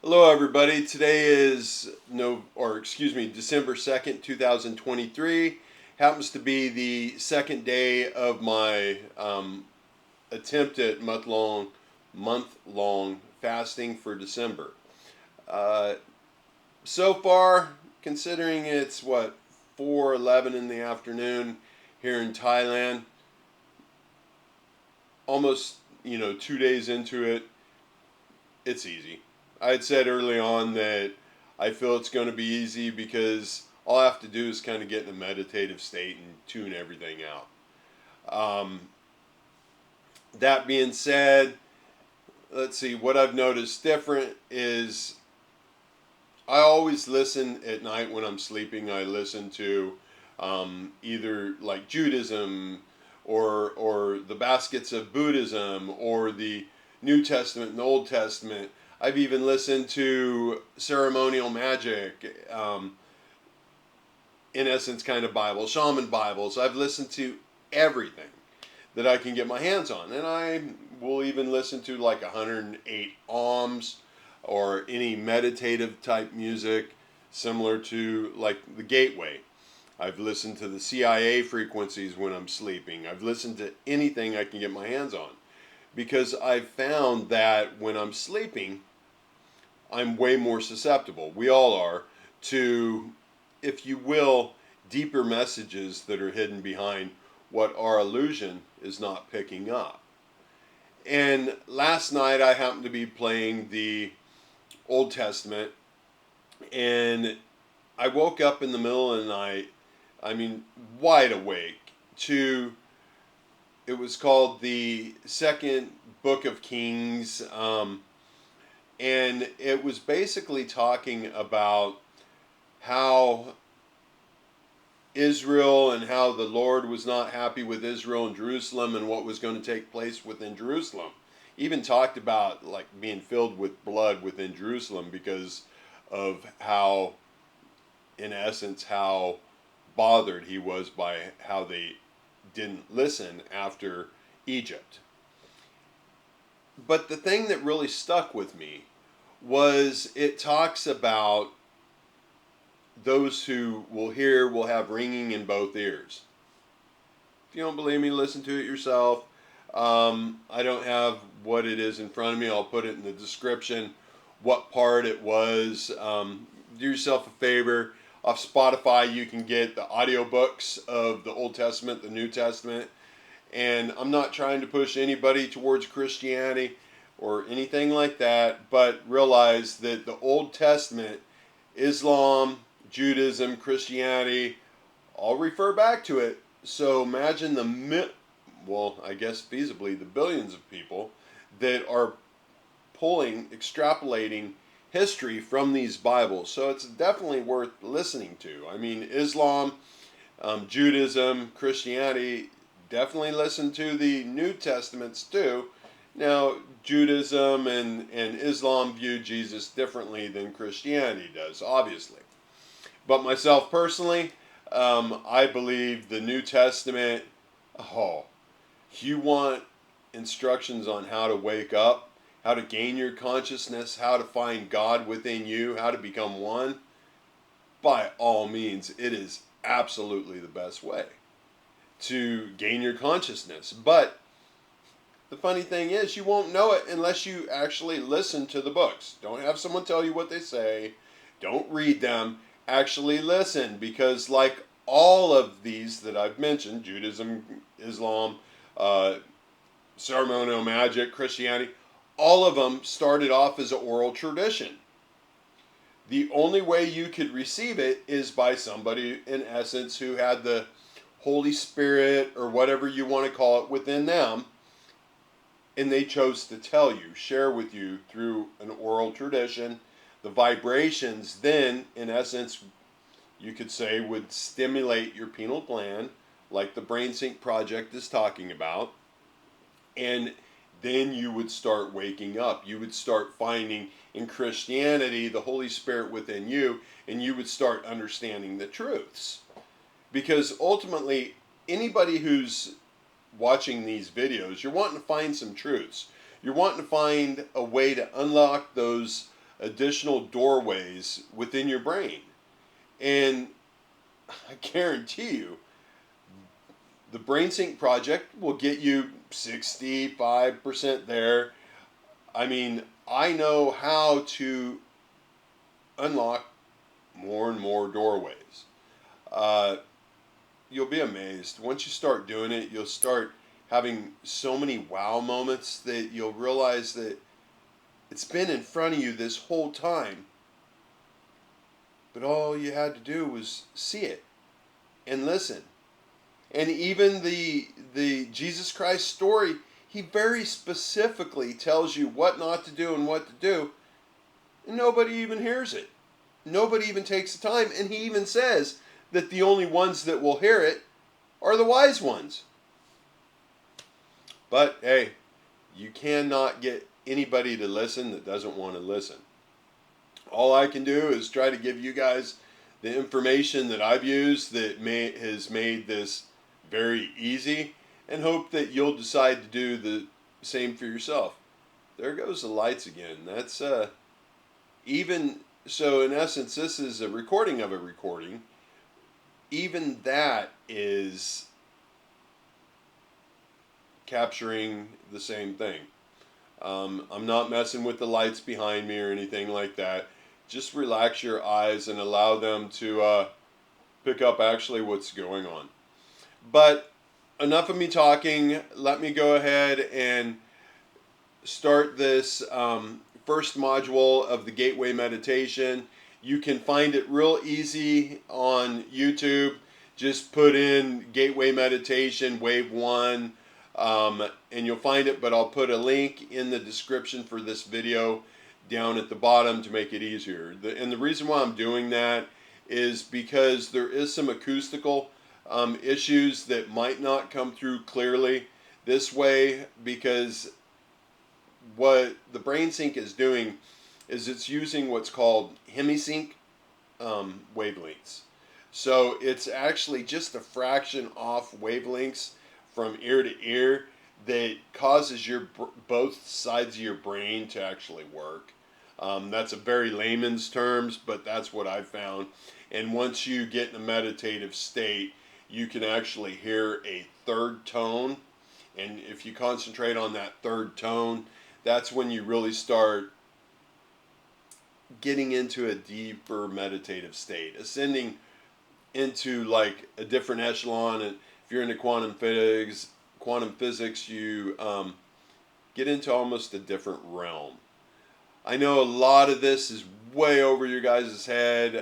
Hello, everybody. Today is December 2nd, 2023. Happens to be the second day of my attempt at month-long fasting for December. Uh, so far, considering it's 4:11 in the afternoon here in Thailand, almost 2 days into it, it's easy. I had said early on that I feel it's going to be easy because all I have to do is kind of get in a meditative state and tune everything out. Um, that being said, let's see, what I've noticed different is I always listen at night when I'm sleeping. I listen to either like Judaism or the baskets of Buddhism or the New Testament and the Old Testament. I've even listened to ceremonial magic, in essence, kind of Bible, shaman Bibles. I've listened to everything that I can get my hands on, and I will even listen to like 108 Ohms or any meditative type music similar to like the Gateway. I've listened to the CIA frequencies when I'm sleeping. I've listened to anything I can get my hands on because I've found that when I'm sleeping, I'm way more susceptible. We all are to, if you will, deeper messages that are hidden behind what our illusion is not picking up. And last night I happened to be playing the Old Testament, and I woke up in the middle of the night, wide awake, to, it was called the second book of Kings, and it was basically talking about how Israel and how the Lord was not happy with Israel and Jerusalem and what was going to take place within Jerusalem. Even talked about like being filled with blood within Jerusalem because of how, in essence, how bothered he was by how they didn't listen after Egypt. But the thing that really stuck with me was it talks about those who will hear will have ringing in both ears. If you don't believe me, listen to it yourself. I don't have what it is in front of me. I'll put it in the description what part it was. Do yourself a favor. Off Spotify, you can get the audiobooks of the Old Testament, the New Testament. And I'm not trying to push anybody towards Christianity or anything like that, but realize that the Old Testament, Islam, Judaism, Christianity, all refer back to it. So imagine I guess feasibly the billions of people that are extrapolating history from these Bibles. So it's definitely worth listening to. I mean, Islam, Judaism, Christianity, definitely listen to the New Testaments too. Now, Judaism and Islam view Jesus differently than Christianity does, obviously. But myself personally, I believe the New Testament, oh, you want instructions on how to wake up, how to gain your consciousness, how to find God within you, how to become one, by all means, it is absolutely the best way to gain your consciousness. But the funny thing is, you won't know it unless you actually listen to the books. Don't have someone tell you what they say. Don't read them. Actually listen, because like all of these that I've mentioned, Judaism, Islam, ceremonial magic, Christianity, all of them started off as an oral tradition. The only way you could receive it is by somebody, in essence, who had the Holy Spirit or whatever you want to call it within them, and they chose to tell you, share with you through an oral tradition. The vibrations then, in essence, you could say, would stimulate your pineal gland, like the BrainSync project is talking about, and then you would start waking up. You would start finding in Christianity the Holy Spirit within you, and you would start understanding the truths. Because ultimately, anybody who's watching these videos, you're wanting to find some truths. You're wanting to find a way to unlock those additional doorways within your brain. And I guarantee you, the BrainSync project will get you 65% there. I mean, I know how to unlock more and more doorways. You'll be amazed. Once you start doing it, you'll start having so many wow moments that you'll realize that it's been in front of you this whole time. But all you had to do was see it and listen. And even the Jesus Christ story, he very specifically tells you what not to do and what to do. And nobody even hears it. Nobody even takes the time. And he even says that the only ones that will hear it are the wise ones. But hey, you cannot get anybody to listen that doesn't want to listen. All I can do is try to give you guys the information that I've used that has made this very easy, and hope that you'll decide to do the same for yourself. There goes the lights again. That's even so, in essence, this is a recording of a recording. Even that is capturing the same thing. I'm not messing with the lights behind me or anything like that. Just relax your eyes and allow them to pick up actually what's going on. But enough of me talking. Let me go ahead and start this first module of the Gateway Meditation. You can find it real easy on YouTube. Just put in Gateway Meditation Wave 1 and you'll find it, but I'll put a link in the description for this video down at the bottom to make it easier. And the reason why I'm doing that is because there is some acoustical issues that might not come through clearly this way, because what the BrainSync is doing is it's using what's called Hemi Sync wavelengths. So it's actually just a fraction off wavelengths from ear to ear that causes your both sides of your brain to actually work. That's a very layman's terms, but that's what I've found. And once you get in a meditative state, you can actually hear a third tone. And if you concentrate on that third tone, that's when you really start getting into a deeper meditative state, ascending into like a different echelon. And if you're into quantum physics, you get into almost a different realm. I know a lot of this is way over your guys' head.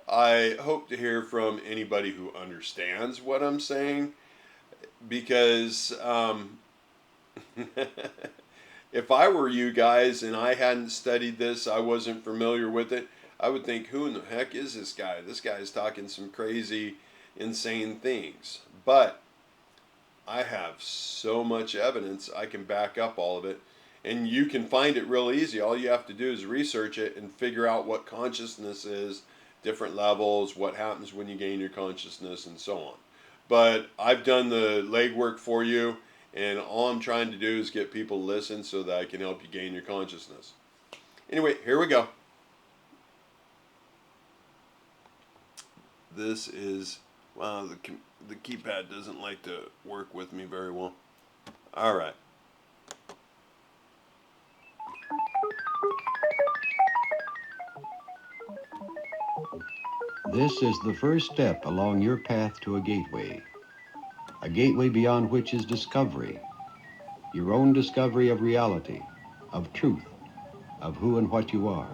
I hope to hear from anybody who understands what I'm saying, because if I were you guys and I hadn't studied this, I wasn't familiar with it, I would think, who in the heck is this guy? This guy is talking some crazy, insane things. But I have so much evidence, I can back up all of it. And you can find it real easy. All you have to do is research it and figure out what consciousness is, different levels, what happens when you gain your consciousness, and so on. But I've done the legwork for you, and all I'm trying to do is get people to listen so that I can help you gain your consciousness. Anyway, here we go. This is, wow, the keypad doesn't like to work with me very well. All right. This is the first step along your path to a gateway beyond which is discovery, your own discovery of reality, of truth, of who and what you are.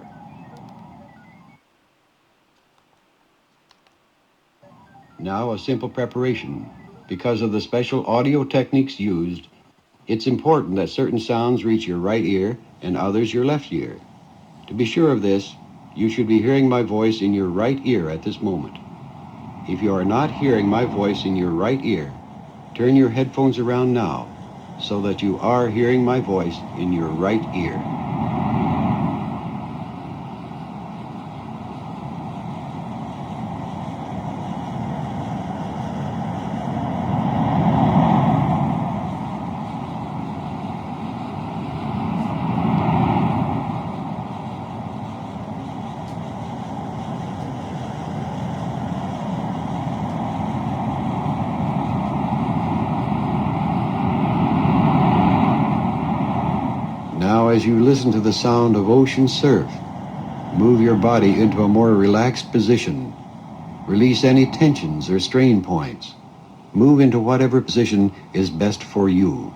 Now a simple preparation. Because of the special audio techniques used, it's important that certain sounds reach your right ear and others your left ear. To be sure of this, you should be hearing my voice in your right ear at this moment. If you are not hearing my voice in your right ear, turn your headphones around now so that you are hearing my voice in your right ear. as you listen to the sound of ocean surf, move your body into a more relaxed position. Release any tensions or strain points. Move into whatever position is best for you.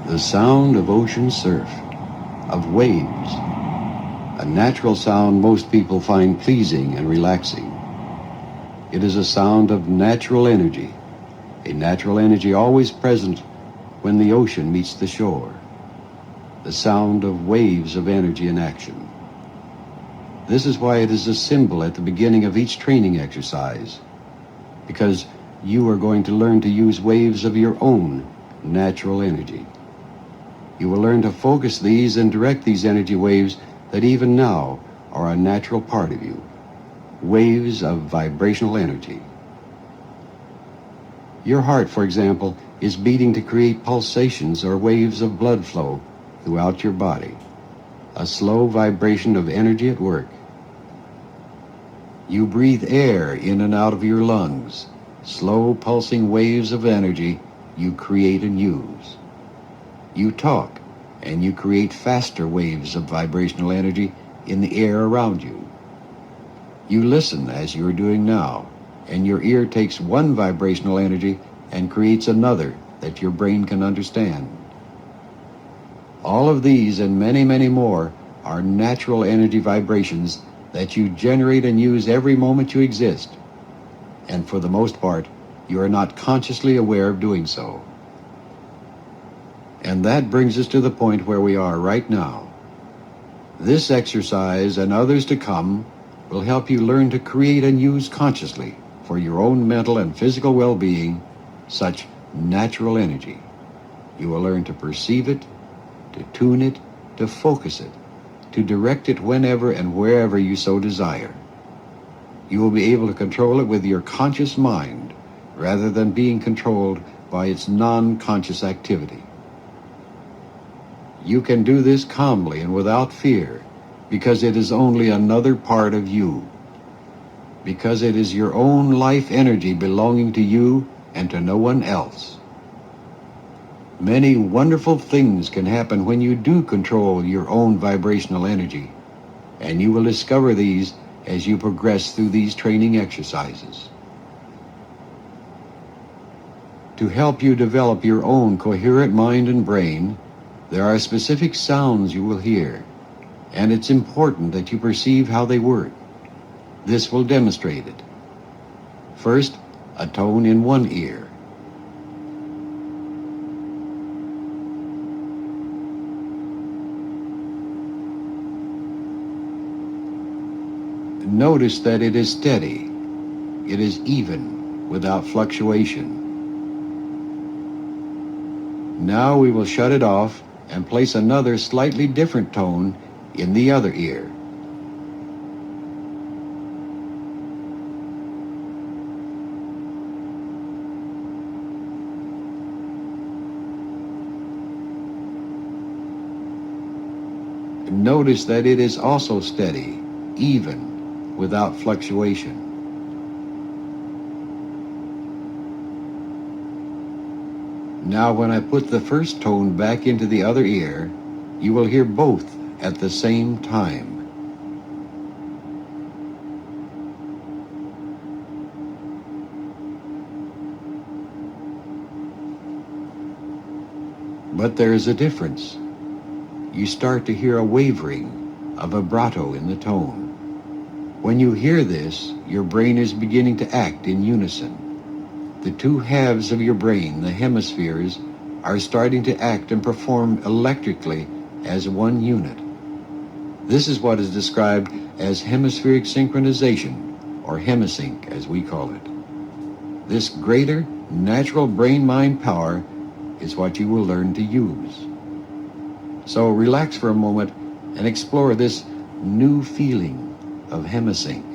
The sound of ocean surf, of waves, a natural sound most people find pleasing and relaxing. It is a sound of natural energy, a natural energy always present when the ocean meets the shore, the sound of waves of energy in action. This is why it is a symbol at the beginning of each training exercise, because you are going to learn to use waves of your own natural energy. You will learn to focus these and direct these energy waves that even now are a natural part of you, waves of vibrational energy. Your heart, for example, is beating to create pulsations or waves of blood flow throughout your body, a slow vibration of energy at work. You breathe air in and out of your lungs, slow pulsing waves of energy you create and use. You talk, and you create faster waves of vibrational energy in the air around you. You listen as you are doing now, and your ear takes one vibrational energy and creates another that your brain can understand. All of these and many, many more are natural energy vibrations that you generate and use every moment you exist. And for the most part, you are not consciously aware of doing so. And that brings us to the point where we are right now. This exercise and others to come will help you learn to create and use consciously for your own mental and physical well-being such natural energy. You will learn to perceive it, to tune it, to focus it, to direct it whenever and wherever you so desire. You will be able to control it with your conscious mind rather than being controlled by its non-conscious activity. You can do this calmly and without fear because it is only another part of you, because it is your own life energy belonging to you and to no one else. Many wonderful things can happen when you do control your own vibrational energy, and you will discover these as you progress through these training exercises. To help you develop your own coherent mind and brain, there are specific sounds you will hear, and it's important that you perceive how they work. This will demonstrate it. First, a tone in one ear. Notice that it is steady. It is even, without fluctuation. Now we will shut it off and place another slightly different tone in the other ear. Notice that it is also steady, even, without fluctuation. Now when I put the first tone back into the other ear, you will hear both at the same time. But there is a difference. You start to hear a wavering, a vibrato in the tone. When you hear this, your brain is beginning to act in unison. The two halves of your brain, the hemispheres, are starting to act and perform electrically as one unit. This is what is described as hemispheric synchronization, or Hemi Sync as we call it. This greater natural brain-mind power is what you will learn to use. So relax for a moment and explore this new feeling of Hemi Sync.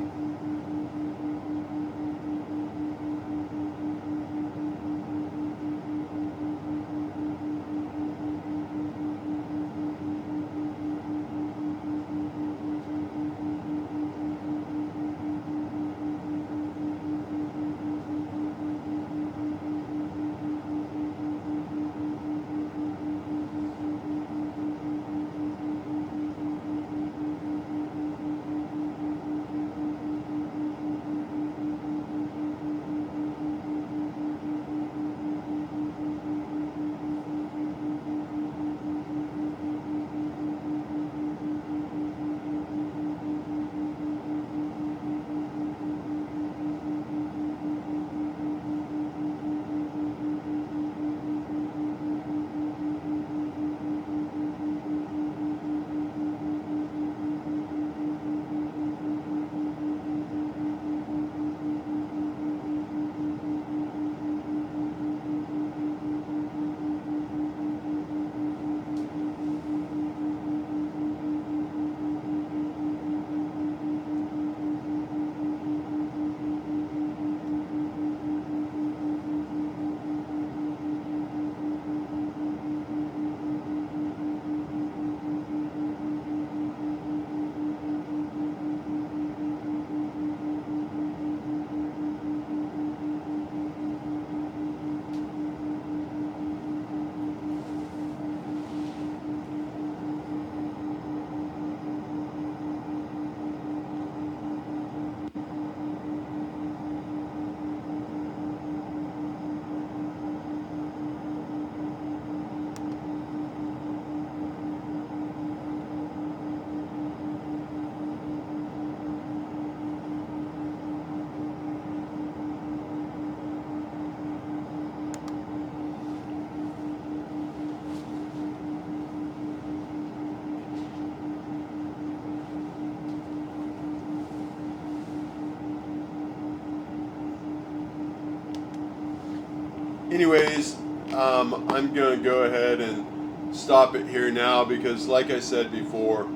Anyways, I'm going to go ahead and stop it here now because, like I said before,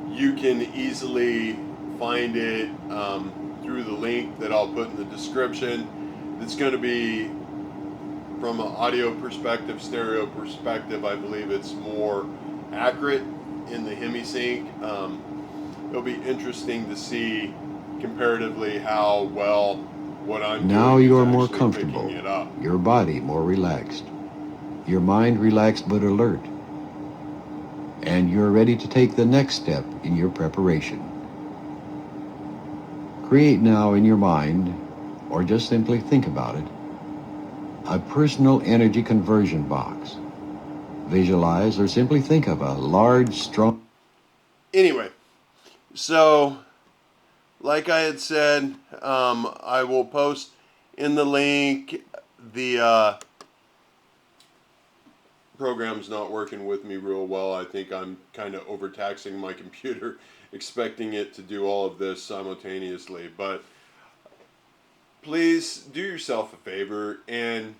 you can easily find it through the link that I'll put in the description. It's going to be from an audio perspective, stereo perspective. I believe it's more accurate in the Hemi Sync. It'll be interesting to see comparatively how well what I'm Now doing you is are more actually comfortable, picking it up. your body more relaxed, your mind relaxed but alert, and you're ready to take the next step in your preparation. Create now in your mind, or just simply think about it, a personal energy conversion box. Visualize or simply think of a large, strong... Anyway, so like I had said, I will post in the link. The program's not working with me real well. I think I'm kind of overtaxing my computer, expecting it to do all of this simultaneously. But please do yourself a favor and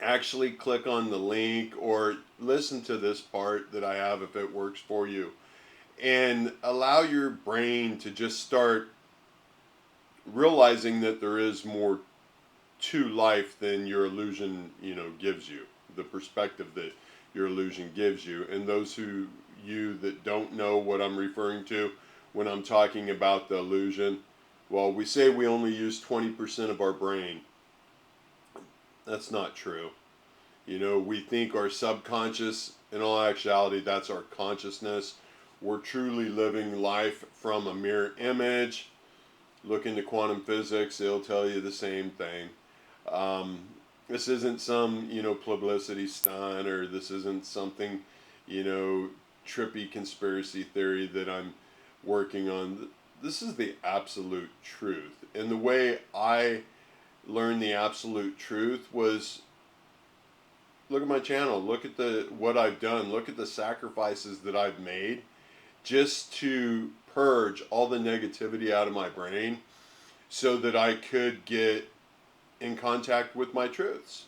actually click on the link or listen to this part that I have if it works for you, and allow your brain to just start realizing that there is more to life than your illusion, gives you, the perspective that your illusion gives you. And those you that don't know what I'm referring to when I'm talking about the illusion, well, we say we only use 20% of our brain. That's not true. We think our subconscious, in all actuality, that's our consciousness. We're truly living life from a mirror image. Look into quantum physics, it'll tell you the same thing. This isn't some, publicity stunt, or this isn't something, trippy conspiracy theory that I'm working on. This is the absolute truth. And the way I learned the absolute truth was look at my channel. Look at what I've done. Look at the sacrifices that I've made just to purge all the negativity out of my brain so that I could get in contact with my truths.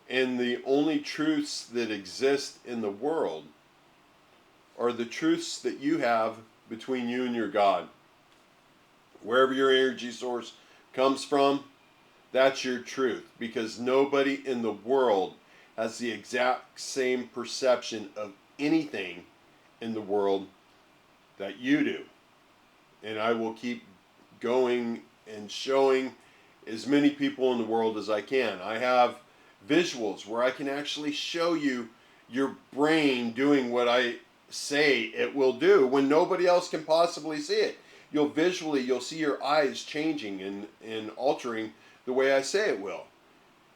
And the only truths that exist in the world are the truths that you have between you and your God. Wherever your energy source comes from, that's your truth, because nobody in the world has the exact same perception of anything in the world that you do. And I will keep going and showing as many people in the world as I can. I have visuals where I can actually show you your brain doing what I say it will do when nobody else can possibly see it. You'll see your eyes changing and altering the way I say it will.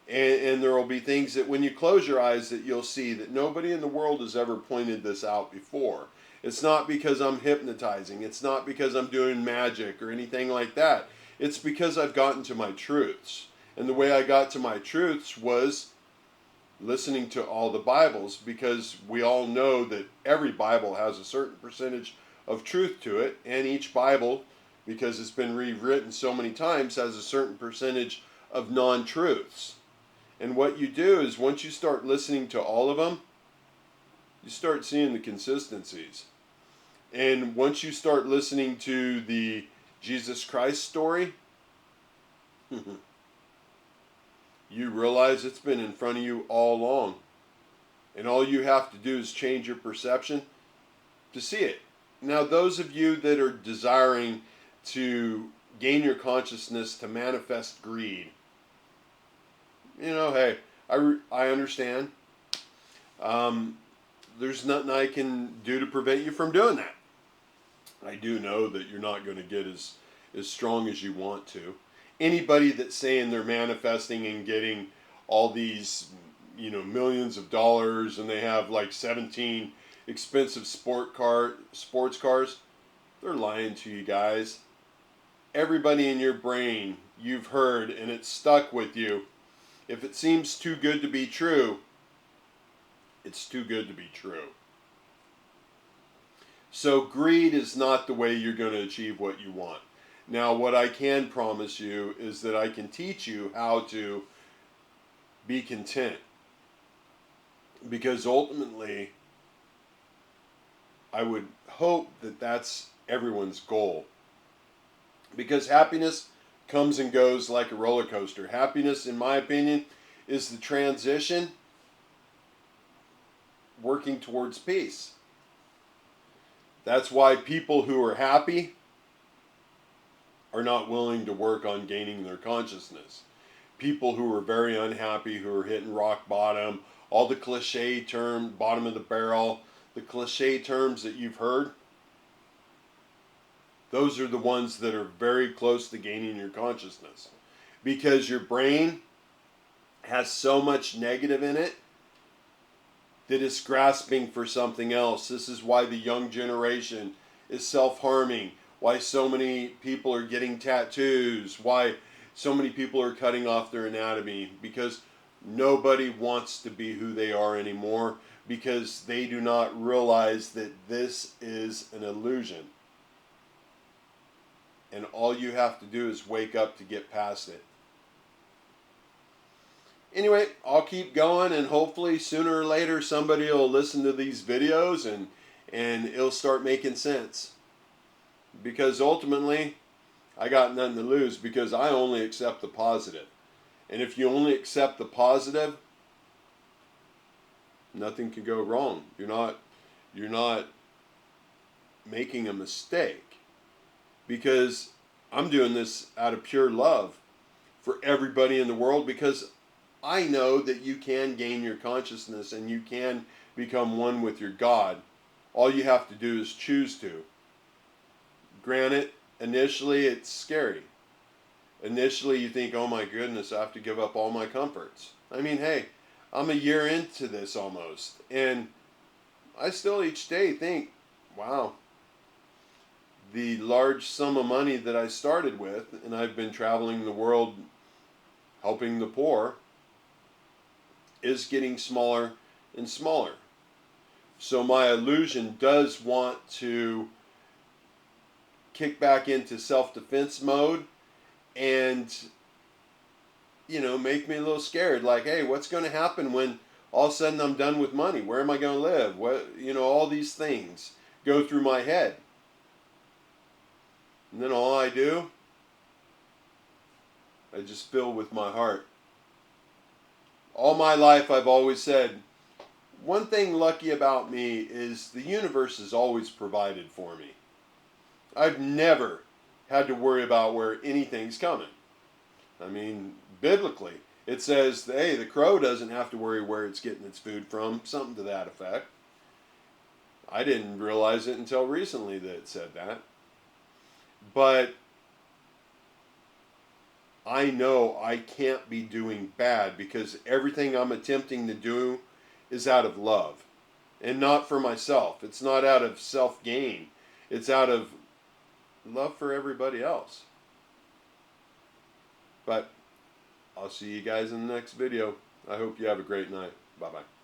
And there will be things that when you close your eyes that you'll see that nobody in the world has ever pointed this out before. It's not because I'm hypnotizing. It's not because I'm doing magic or anything like that. It's because I've gotten to my truths. And the way I got to my truths was listening to all the Bibles, because we all know that every Bible has a certain percentage of truth to it, and each Bible, because it's been rewritten so many times, has a certain percentage of non-truths. And what you do is once you start listening to all of them, you start seeing the consistencies. And once you start listening to the Jesus Christ story, you realize it's been in front of you all along. And all you have to do is change your perception to see it. Now, those of you that are desiring to gain your consciousness to manifest greed, hey, I understand. There's nothing I can do to prevent you from doing that. I do know that you're not going to get as strong as you want to. Anybody that's saying they're manifesting and getting all these, millions of dollars, and they have like 17 expensive sports cars, they're lying to you guys. Everybody in your brain, you've heard, and it's stuck with you. If it seems too good to be true, it's too good to be true. So greed is not the way you're going to achieve what you want. Now, what I can promise you is that I can teach you how to be content. Because ultimately, I would hope that that's everyone's goal. Because happiness comes and goes like a roller coaster. Happiness, in my opinion, is the transition working towards peace. That's why people who are happy are not willing to work on gaining their consciousness. People who are very unhappy, who are hitting rock bottom, all the cliche term, bottom of the barrel, the cliche terms that you've heard, those are the ones that are very close to gaining your consciousness. Because your brain has so much negative in it that it's grasping for something else. This is why the young generation is self-harming, why so many people are getting tattoos, why so many people are cutting off their anatomy, because nobody wants to be who they are anymore, because they do not realize that this is an illusion. And all you have to do is wake up to get past it. Anyway, I'll keep going, and hopefully sooner or later somebody will listen to these videos and it'll start making sense. Because ultimately, I got nothing to lose, because I only accept the positive. And if you only accept the positive, nothing can go wrong. You're not making a mistake. Because I'm doing this out of pure love for everybody in the world, because I know that you can gain your consciousness and you can become one with your God. All you have to do is choose to. Granted, initially it's scary. Initially you think, oh my goodness, I have to give up all my comforts. I mean, hey, I'm a year into this almost, and I still each day think, wow, the large sum of money that I started with, and I've been traveling the world helping the poor, is getting smaller and smaller. So my illusion does want to kick back into self-defense mode and, make me a little scared. Like, hey, what's going to happen when all of a sudden I'm done with money? Where am I going to live? What, all these things go through my head. And then all I do, I just fill with my heart. All my life I've always said, one thing lucky about me is the universe has always provided for me. I've never had to worry about where anything's coming. I mean, biblically, it says, hey, the crow doesn't have to worry where it's getting its food from, something to that effect. I didn't realize it until recently that it said that. But I know I can't be doing bad because everything I'm attempting to do is out of love and not for myself. It's not out of self-gain. It's out of love for everybody else. But I'll see you guys in the next video. I hope you have a great night. Bye-bye.